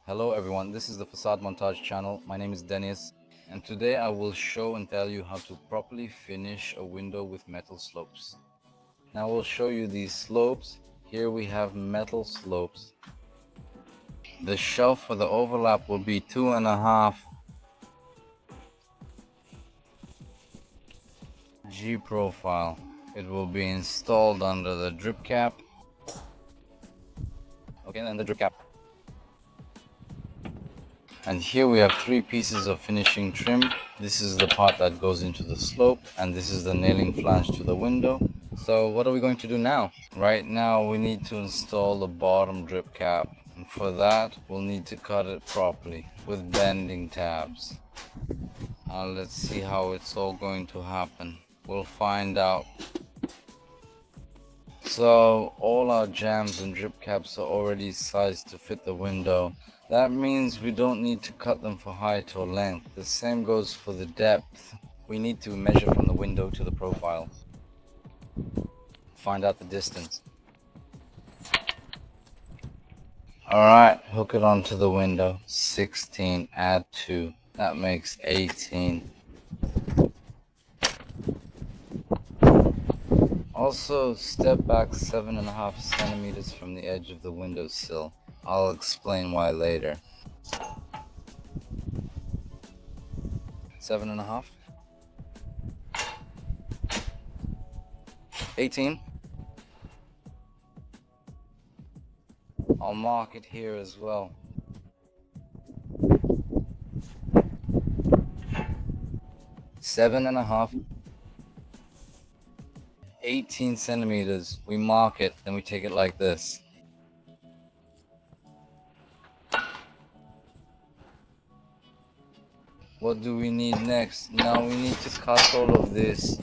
Hello everyone, this is the Facade Montage channel. My name is Dennis, and today I will show and tell you how to properly finish a window with metal slopes. Now we'll show you these slopes. Here we have metal slopes. The shelf for the overlap will be 2.5 G profile. It will be installed under the drip cap. Okay, and the drip cap. And here we have 3 pieces of finishing trim. This is the part that goes into the slope, and this is the nailing flange to the window. So what are we going to do now? Right now we need to install the bottom drip cap. And for that we'll need to cut it properly with bending tabs. Let's see how it's all going to happen. We'll find out. So all our jambs and drip caps are already sized to fit the window. That means we don't need to cut them for height or length. The same goes for the depth. We need to measure from the window to the profile. Find out the distance. Alright, hook it onto the window. 16, add 2. That makes 18. Also, step back 7.5 centimeters from the edge of the windowsill. I'll explain why later. 7.5. 18. I'll mark it here as well. 7.5. 18 centimeters. We mark it, then we take it like this. What do we need next? Now we need to cut all of this.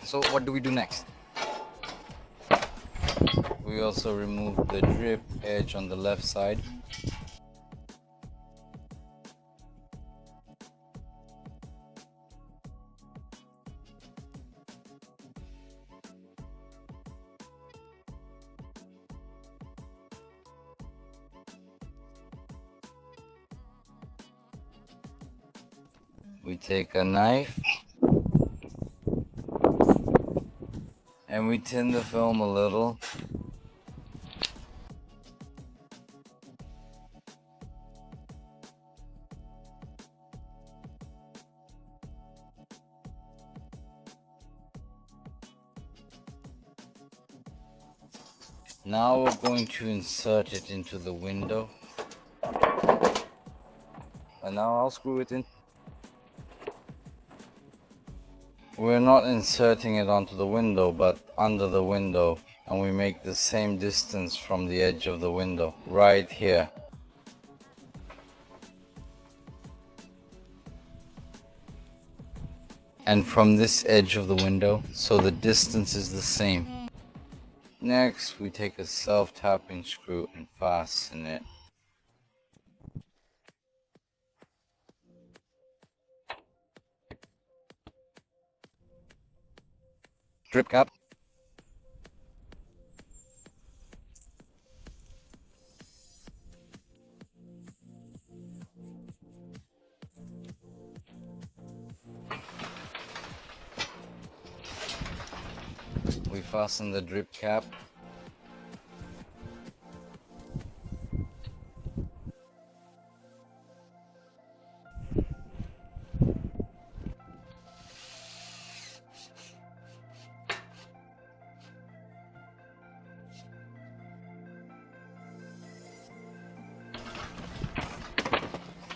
So what do we do next? We also remove the drip edge on the left side. We take a knife and we tin the film a little. Now we're going to insert it into the window. And now I'll screw it in. We're not inserting it onto the window, but under the window. And we make the same distance from the edge of the window, right here. And from this edge of the window, so the distance is the same. Next, we take a self-tapping screw and fasten it. Drip cap. We fasten the drip cap.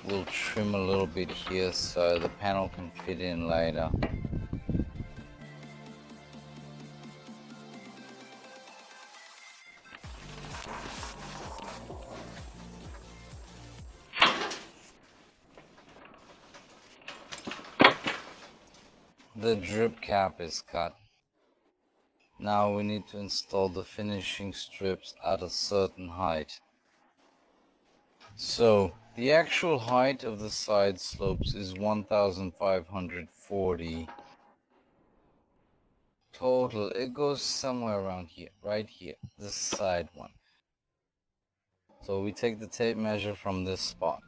We'll trim a little bit here so the panel can fit in later. The drip cap is cut. Now we need to install the finishing strips at a certain height. So the actual height of the side slopes is 1540. Total, it goes somewhere around here, right here, this side one. So we take the tape measure from this spot.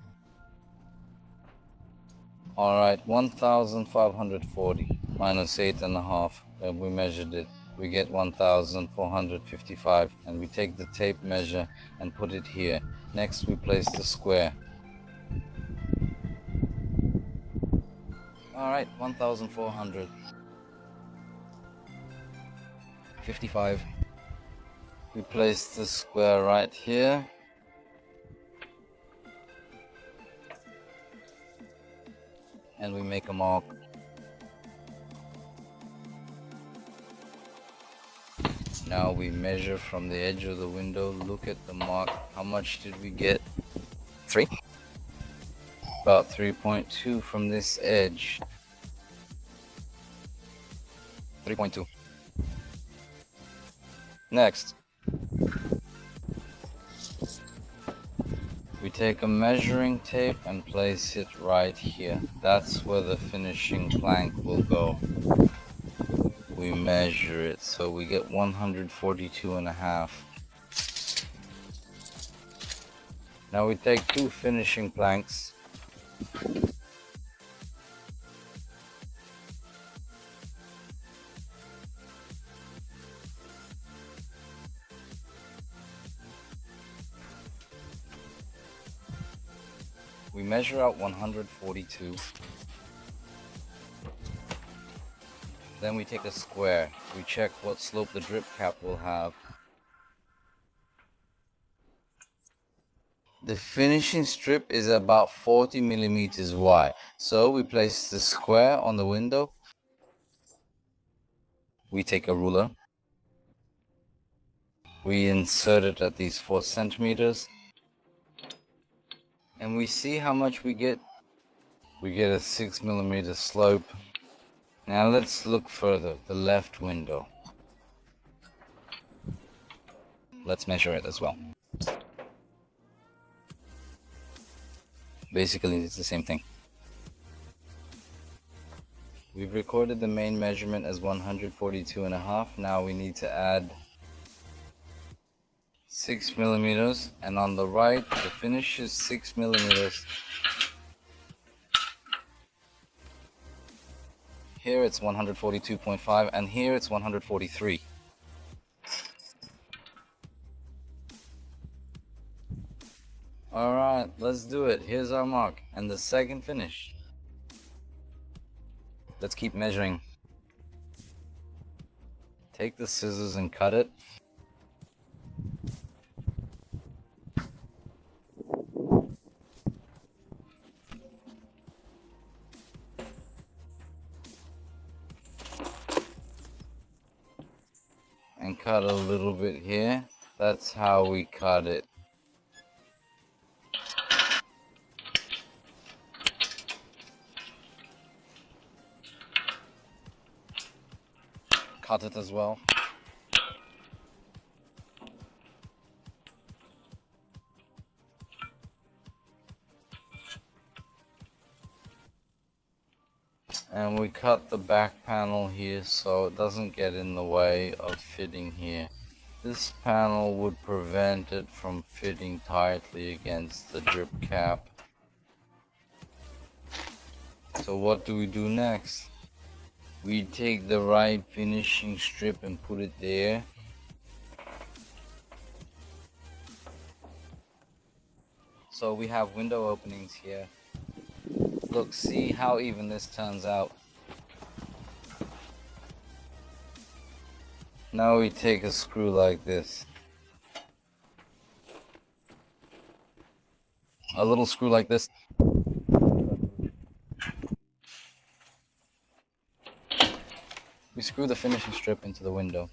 Alright, 1540 minus 8.5, and we measured it. We get 1455, and we take the tape measure and put it here. Next we place the square. Alright, 1455. We place the square right here. And we make a mark. Now we measure from the edge of the window. Look at the mark. How much did we get? 3? About 3.2 from this edge. 3.2. Next, we take a measuring tape and place it right here. That's where the finishing plank will go. We measure it, so we get 142.5. Now we take 2 finishing planks. We measure out 142. Then we take a square. We check what slope the drip cap will have. The finishing strip is about 40 millimeters wide. So we place the square on the window. We take a ruler. We insert it at these 4 centimeters. And we see how much we get. We get a 6 millimeter slope. Now let's look further, the left window. Let's measure it as well. Basically, it's the same thing. We've recorded the main measurement as 142.5. Now we need to add 6 millimeters, and on the right, the finish is 6 millimeters. Here it's 142.5, and here it's 143. Alright, let's do it. Here's our mark, and the second finish. Let's keep measuring. Take the scissors and cut it. And cut a little bit here. That's how we cut it. Cut it as well. And we cut the back panel here so it doesn't get in the way of fitting here. This panel would prevent it from fitting tightly against the drip cap. So what do we do next? We take the right finishing strip and put it there. So we have window openings here. Look, see how even this turns out. Now we take a screw like this. A little screw like this. We screw the finishing strip into the window.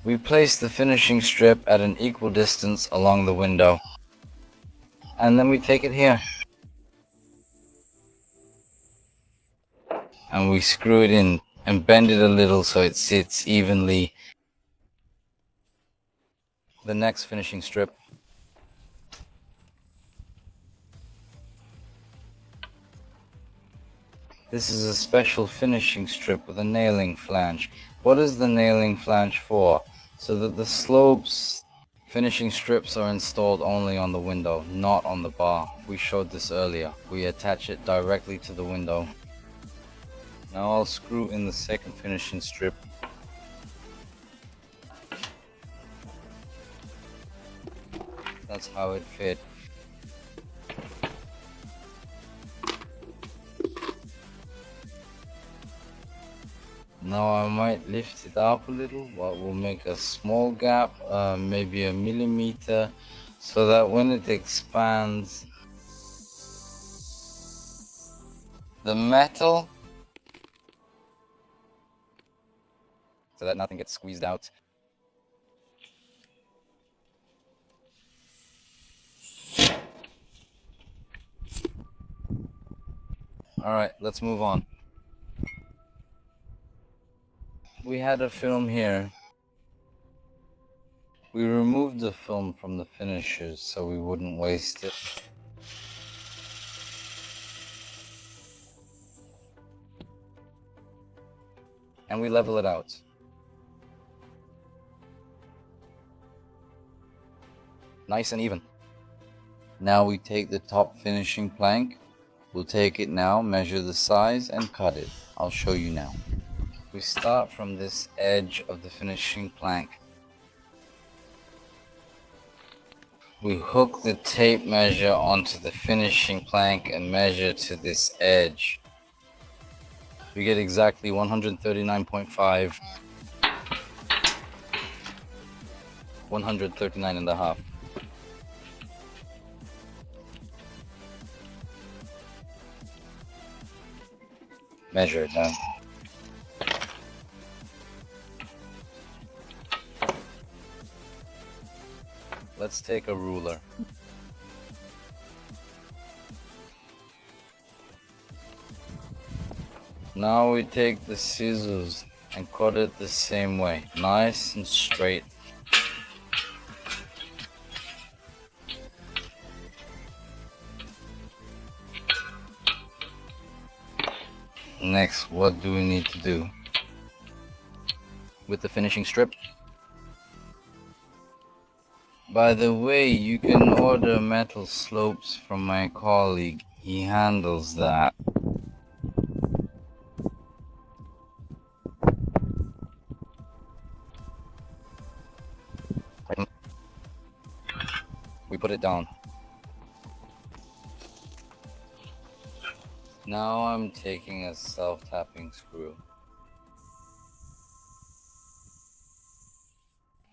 We place the finishing strip at an equal distance along the window, and then we take it here and we screw it in and bend it a little so it sits evenly. The next finishing strip. This is a special finishing strip with a nailing flange. What is the nailing flange for? So that the slopes finishing strips are installed only on the window, not on the bar. We showed this earlier. We attach it directly to the window. Now I'll screw in the second finishing strip. That's how it fit. Now I might lift it up a little, but we'll make a small gap, maybe a millimeter, so that when it expands, the metal, so that nothing gets squeezed out. Alright, let's move on. We had a film here. We removed the film from the finishers so we wouldn't waste it. And we level it out. Nice and even. Now we take the top finishing plank. We'll take it now, measure the size and cut it. I'll show you now. We start from this edge of the finishing plank. We hook the tape measure onto the finishing plank and measure to this edge. We get exactly 139.5, 139 and a half. Measure it now. Let's take a ruler. Now we take the scissors and cut it the same way, nice and straight. Next, what do we need to do? With the finishing strip. By the way, you can order metal slopes from my colleague. He handles that. We put it down. Now I'm taking a self-tapping screw.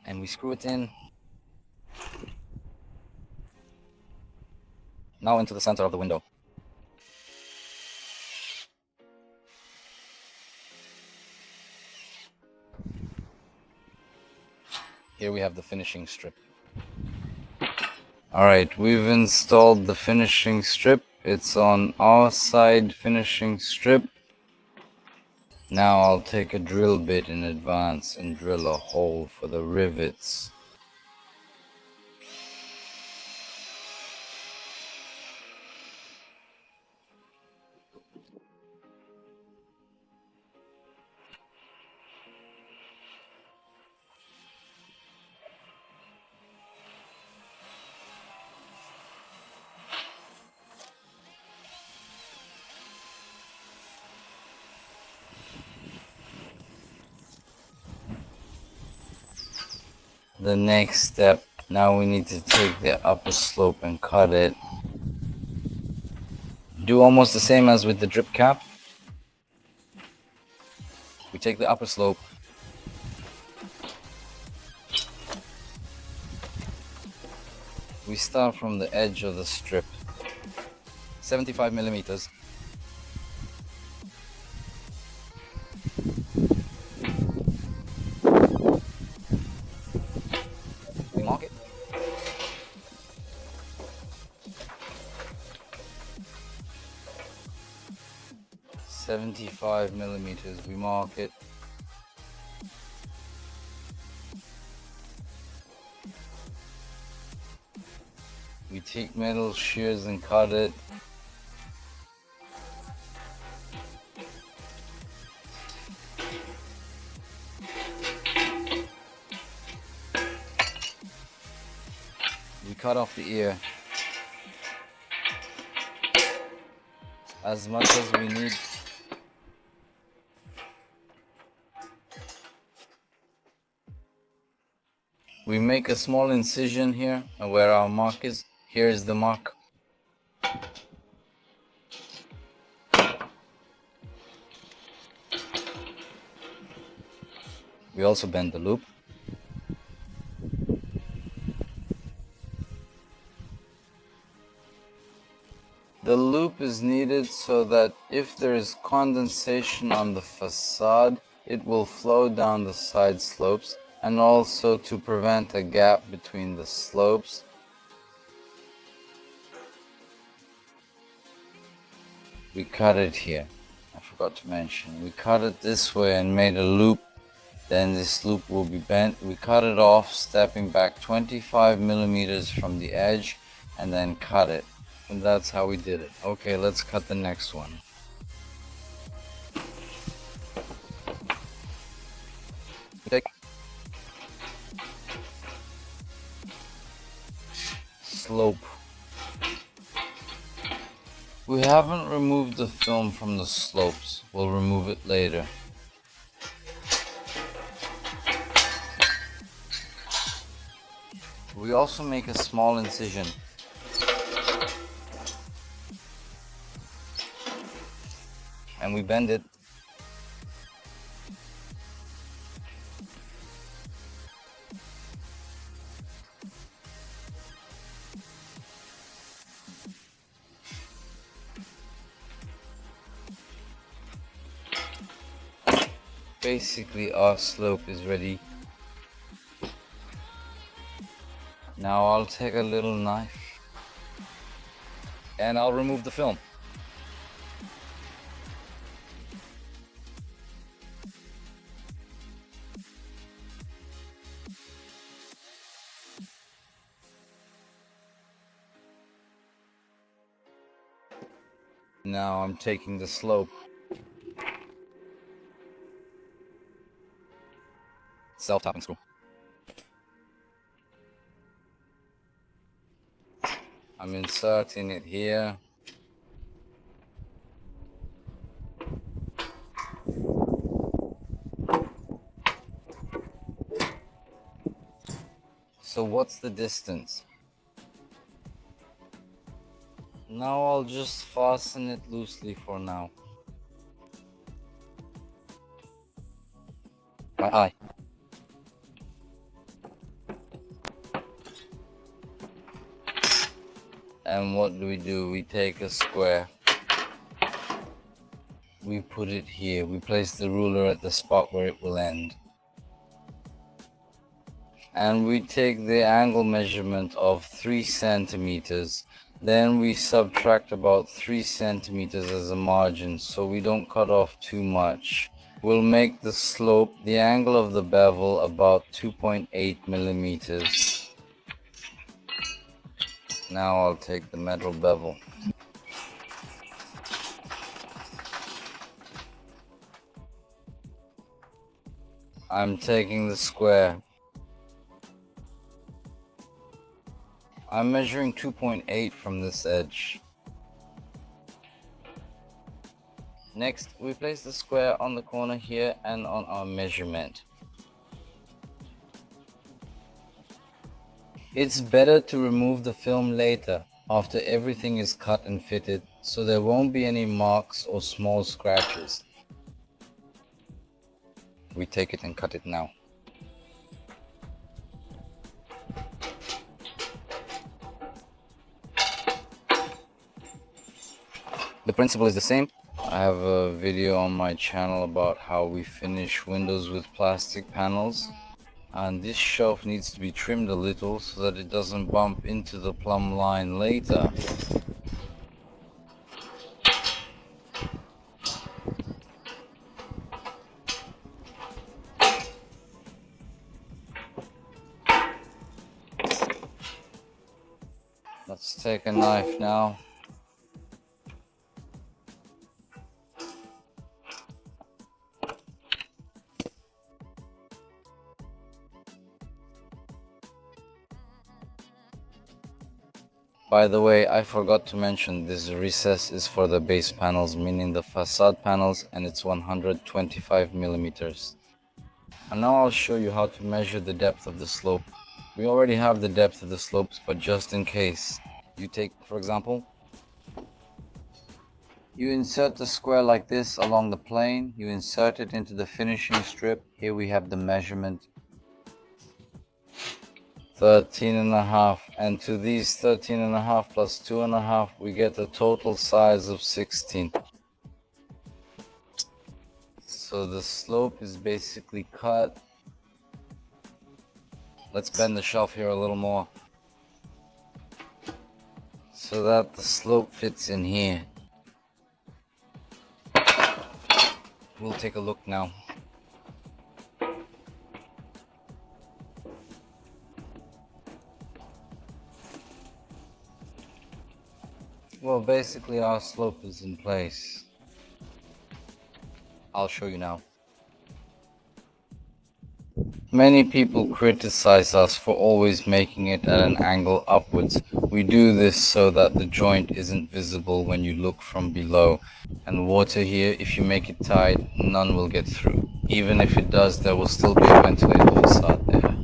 And we screw it in. Now into the center of the window. Here we have the finishing strip. Alright, we've installed the finishing strip. It's on our side finishing strip. Now I'll take a drill bit in advance and drill a hole for the rivets. The next step, now we need to take the upper slope and cut it. Do almost the same as with the drip cap. We take the upper slope. We start from the edge of the strip, 75 millimeters. 75 millimeters. We mark it. We take metal shears and cut it. We cut off the ear as much as we need. We make a small incision here where our mark is. Here is the mark. We also bend the loop. The loop is needed so that if there is condensation on the facade, it will flow down the side slopes, and also to prevent a gap between the slopes. We cut it here. I forgot to mention. We cut it this way and made a loop. Then this loop will be bent. We cut it off, stepping back 25 millimeters from the edge, and then cut it. And that's how we did it. Okay, let's cut the next one. Take slope. We haven't removed the film from the slopes. We'll remove it later. We also make a small incision. And we bend it. Basically, our slope is ready. Now I'll take a little knife and I'll remove the film. Now I'm taking the slope. Self-tapping screw. I'm inserting it here. So what's the distance? Now I'll just fasten it loosely for now. My eye. And what do? We take a square. We put it here. We place the ruler at the spot where it will end. And we take the angle measurement of 3 centimeters. Then we subtract about 3 centimeters as a margin so we don't cut off too much. We'll make the slope, the angle of the bevel, about 2.8 millimeters. Now I'll take the metal bevel. I'm taking the square. I'm measuring 2.8 from this edge. Next, we place the square on the corner here and on our measurement. It's better to remove the film later, after everything is cut and fitted, so there won't be any marks or small scratches. We take it and cut it now. The principle is the same. I have a video on my channel about how we finish windows with plastic panels. And this shelf needs to be trimmed a little so that it doesn't bump into the plumb line later. take a knife now. By the way, I forgot to mention this recess is for the base panels, meaning the facade panels, and it's 125 millimeters. And now I'll show you how to measure the depth of the slope. We already have the depth of the slopes, but just in case, you take, for example, you insert the square like this along the plane, you insert it into the finishing strip. Here we have the measurement, 13.5, and to these 13.5 plus 2.5 we get a total size of 16. So the slope is basically cut. Let's bend the shelf here a little more so that the slope fits in here. We'll take a look now. Well, basically our slope is in place. I'll show you now. Many people criticize us for always making it at an angle upwards. We do this so that the joint isn't visible when you look from below. And water here, if you make it tight, none will get through. Even if it does, there will still be a ventilated facade there.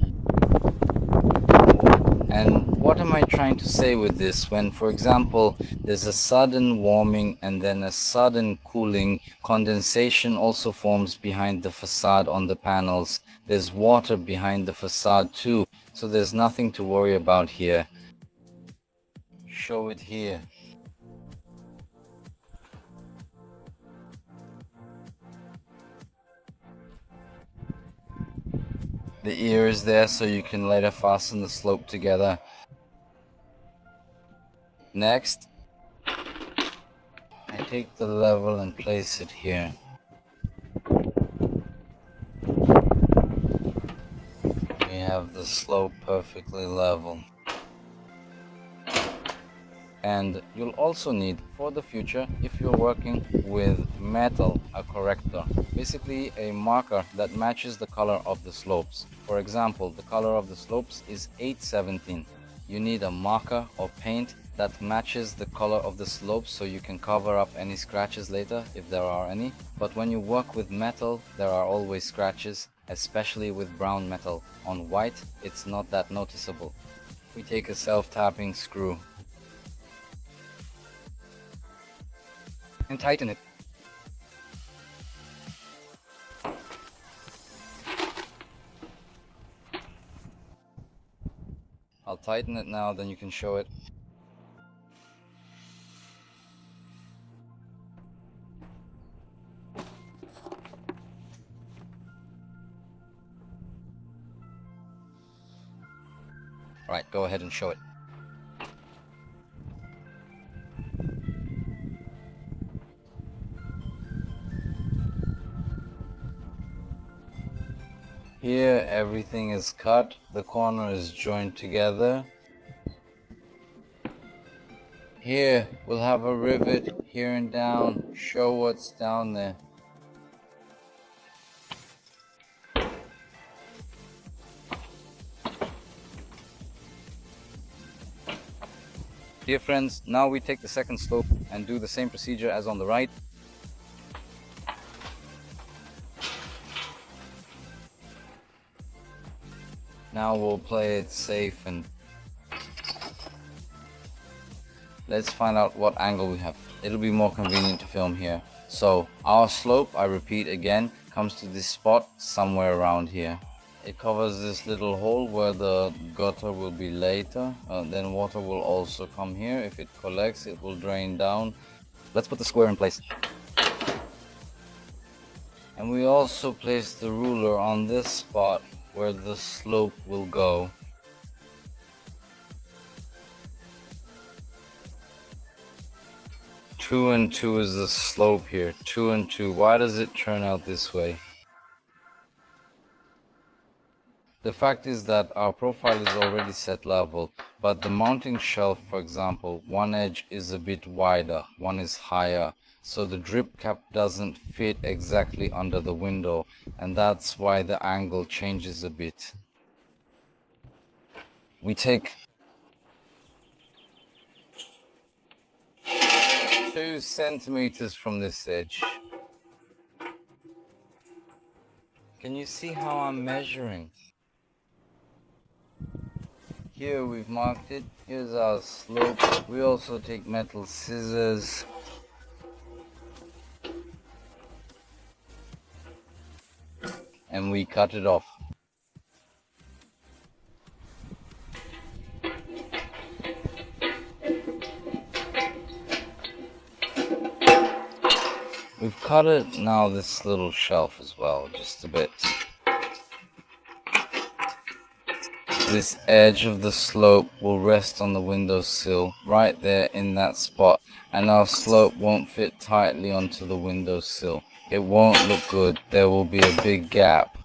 And what am I trying to say with this? When, for example, there's a sudden warming and then a sudden cooling, condensation also forms behind the facade on the panels. There's water behind the facade too, so there's nothing to worry about here. Show it here. The ear is there so you can later fasten the slope together. Next, I take the level and place it here. We have the slope perfectly level. And you'll also need, for the future, if you're working with metal, a corrector. Basically a marker that matches the color of the slopes. For example, the color of the slopes is 817. You need a marker or paint that matches the color of the slopes so you can cover up any scratches later if there are any. But when you work with metal, there are always scratches, especially with brown metal. On white, it's not that noticeable. We take a self-tapping screw and tighten it. I'll tighten it now, then you can show it. Alright, go ahead and show it. Here everything is cut, the corner is joined together. Here we'll have a rivet here and down, show what's down there. Dear friends, now we take the second slope and do the same procedure as on the right. Now we'll play it safe and let's find out what angle we have. It'll be more convenient to film here. So our slope, I repeat again, comes to this spot somewhere around here. It covers this little hole where the gutter will be later. Then water will also come here. If it collects, it will drain down. Let's put the square in place. And we also place the ruler on this spot where the slope will go. Two and two is the slope here. 2 and 2. Why does it turn out this way? The fact is that our profile is already set level, but the mounting shelf, for example, one edge is a bit wider, one is higher, so the drip cap doesn't fit exactly under the window, and that's why the angle changes a bit. We take 2 centimeters from this edge. Can you see how I'm measuring? Here we've marked it. Here's our slope. We also take metal scissors. And we cut it off. We've cut it now this little shelf as well, just a bit. This edge of the slope will rest on the windowsill right there in that spot, and our slope won't fit tightly onto the windowsill. It won't look good. There will be a big gap.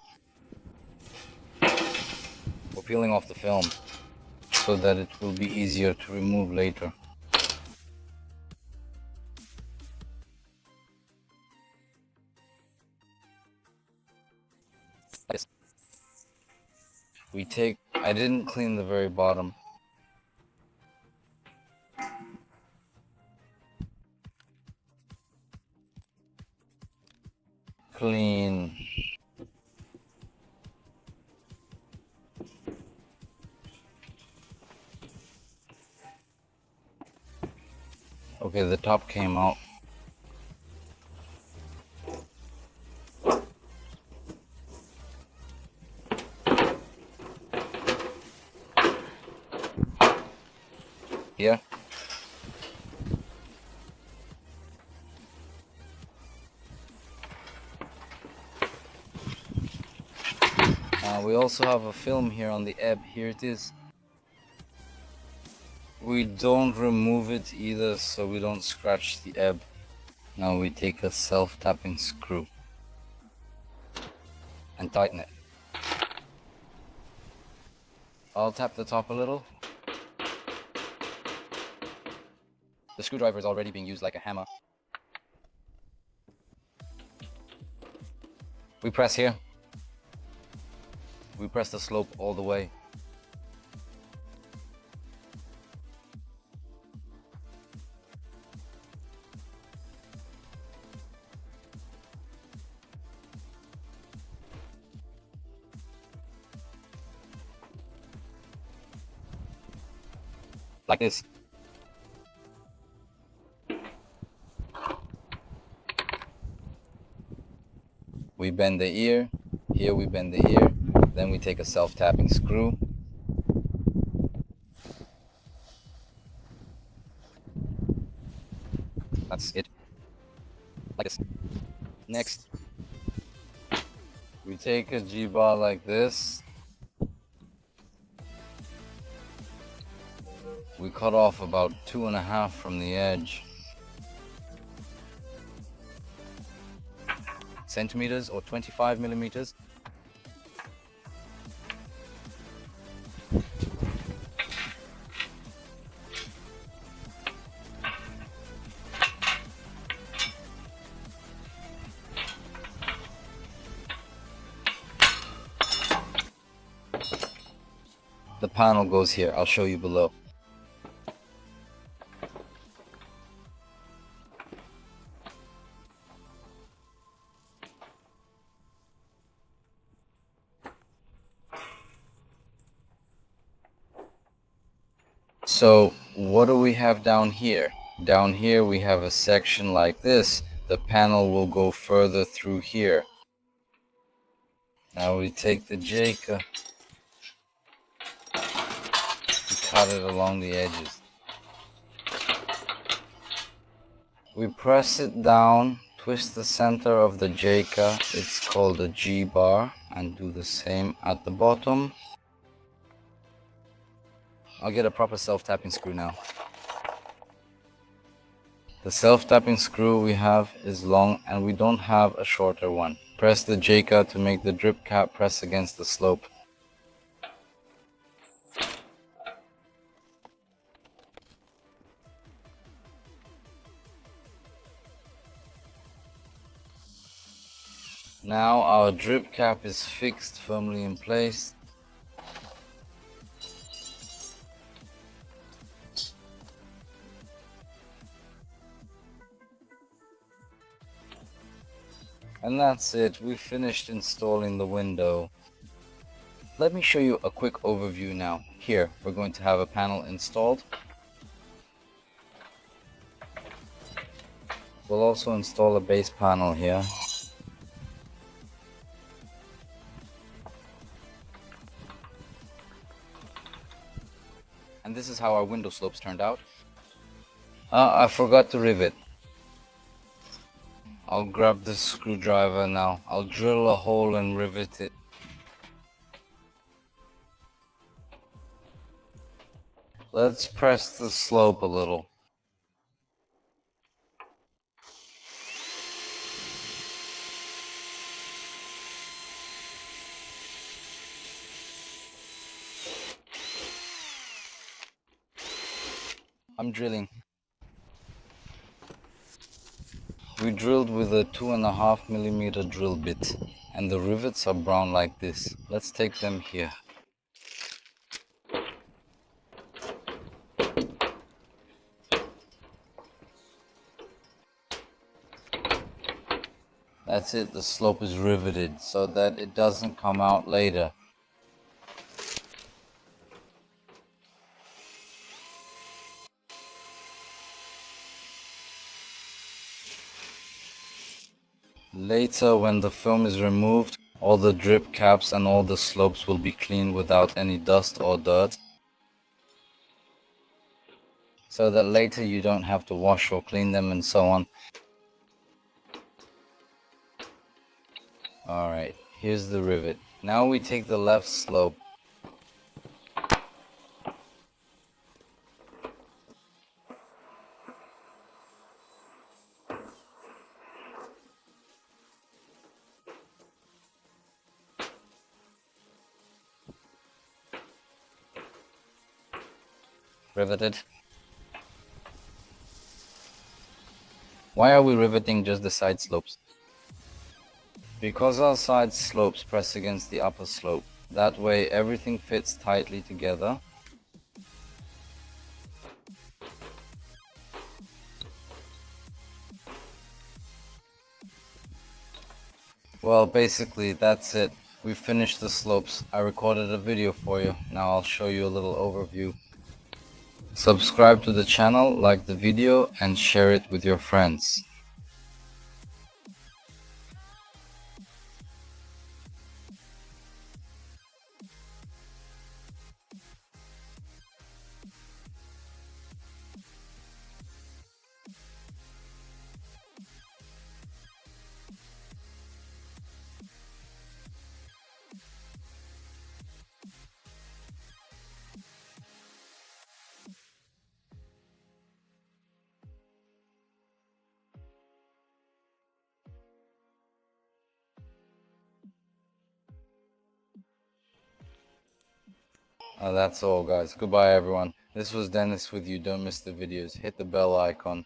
We're peeling off the film so that it will be easier to remove later. I didn't clean the very bottom. Clean. Okay, the top came out. Here. We also have a film here on the ebb. Here it is. We don't remove it either, so we don't scratch the ebb. Now we take a self-tapping screw and tighten it. I'll tap the top a little. The screwdriver is already being used like a hammer. We press here. We press the slope all the way. Like this. We bend the ear. Here we bend the ear. Then we take a self-tapping screw. That's it. Like this. Next, we take a G-bar like this. We cut off about 2.5 from the edge. Centimeters or 25 millimeters. The panel goes here. I'll show you below. So what do we have down here? Down here we have a section like this. The panel will go further through here. Now we take the J-cut, we cut it along the edges. We press it down, twist the center of the J-cut, it's called a G-bar, and do the same at the bottom. I'll get a proper self-tapping screw now. The self-tapping screw we have is long and we don't have a shorter one. Press the J-cut to make the drip cap press against the slope. Now our drip cap is fixed firmly in place. And that's it, we finished installing the window. Let me show you a quick overview now. Here, we're going to have a panel installed. We'll also install a base panel here. And this is how our window slopes turned out. I forgot to rivet. I'll grab the screwdriver now. I'll drill a hole and rivet it. Let's press the slope a little. I'm drilling. We drilled with a 2.5mm drill bit, and the rivets are brown like this. Let's take them here. That's it, the slope is riveted so that it doesn't come out later. Later, when the film is removed, all the drip caps and all the slopes will be cleaned without any dust or dirt, so that later you don't have to wash or clean them and so on. Alright, here's the rivet. Now we take the left slope. Riveted. Why are we riveting just the side slopes? Because our side slopes press against the upper slope. That way everything fits tightly together. Well, basically that's it. We finished the slopes. I recorded a video for you. Now I'll show you a little overview. Subscribe to the channel, like the video, and share it with your friends. That's all, guys. Goodbye, everyone. This was Dennis with you. Don't miss the videos. Hit the bell icon.